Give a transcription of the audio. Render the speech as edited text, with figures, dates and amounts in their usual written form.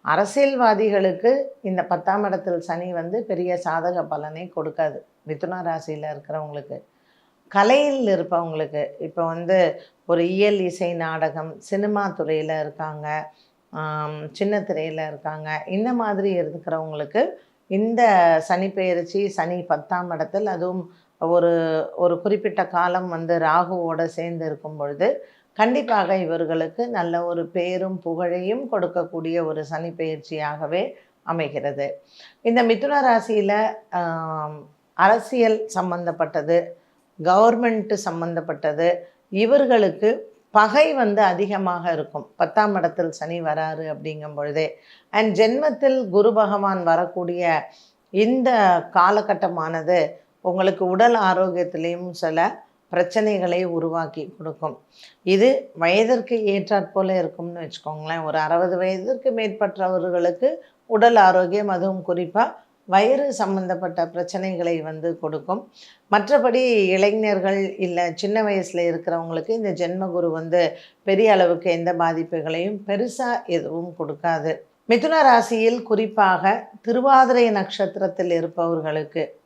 அரசியல்வாதிகளுக்கு இந்த 10ஆம் இடத்தில் சனி வந்து பெரிய சாதக பலனை கொடுக்காது. மிதுன ராசியில் இருக்கிறவங்களுக்கு. கலையில் இருப்பவங்களுக்கு, இப்போ வந்து ஒரு இயல், இசை, நாடகம், சினிமா துறையில் இருக்காங்க, சின்ன திரையில் இருக்காங்க, இந்த மாதிரி இருக்கிறவங்களுக்கு இந்த சனி பெயர்ச்சி, சனி 10ஆம் இடத்தில், அதுவும் ஒரு ஒரு குறிப்பிட்ட காலம் வந்து ராகுவோடு சேர்ந்து இருக்கும் பொழுது கண்டிப்பாக இவர்களுக்கு நல்ல ஒரு பேரும் புகழையும் கொடுக்கக்கூடிய ஒரு சனி பெயர்ச்சியாகவே அமைகிறது. இந்த மிதுன ராசியில் அரசியல் சம்பந்தப்பட்டது, கவர்மெண்ட்டு சம்பந்தப்பட்டது, இவர்களுக்கு பகை வந்து அதிகமாக இருக்கும். 10ஆம் இடத்தில் சனி வராரு அப்படிங்கும் பொழுதே. அண்ட் ஜென்மத்தில் குரு பகவான் வரக்கூடிய இந்த காலகட்டமானது உங்களுக்கு உடல் ஆரோக்கியத்திலையும் சில பிரச்சனைகளை உருவாக்கி கொடுக்கும். இது வயதிற்கு ஏற்றாற்போல் இருக்கும்னு வச்சுக்கோங்களேன். ஒரு 60 வயதிற்கு மேற்பட்டவர்களுக்கு உடல் ஆரோக்கியம், அதுவும் குறிப்பாக வயிறு சம்பந்தப்பட்ட பிரச்சனைகளை வந்து கொடுக்கும். மற்றபடி இளைஞர்கள் இல்லை சின்ன வயசில் இருக்கிறவங்களுக்கு இந்த ஜென்மகுரு வந்து பெரிய அளவுக்கு எந்த பாதிப்புகளையும் பெருசாக எதுவும் கொடுக்காது. மிதுன ராசியில் குறிப்பாக திருவாதிரை நட்சத்திரத்தில் இருப்பவர்களுக்கு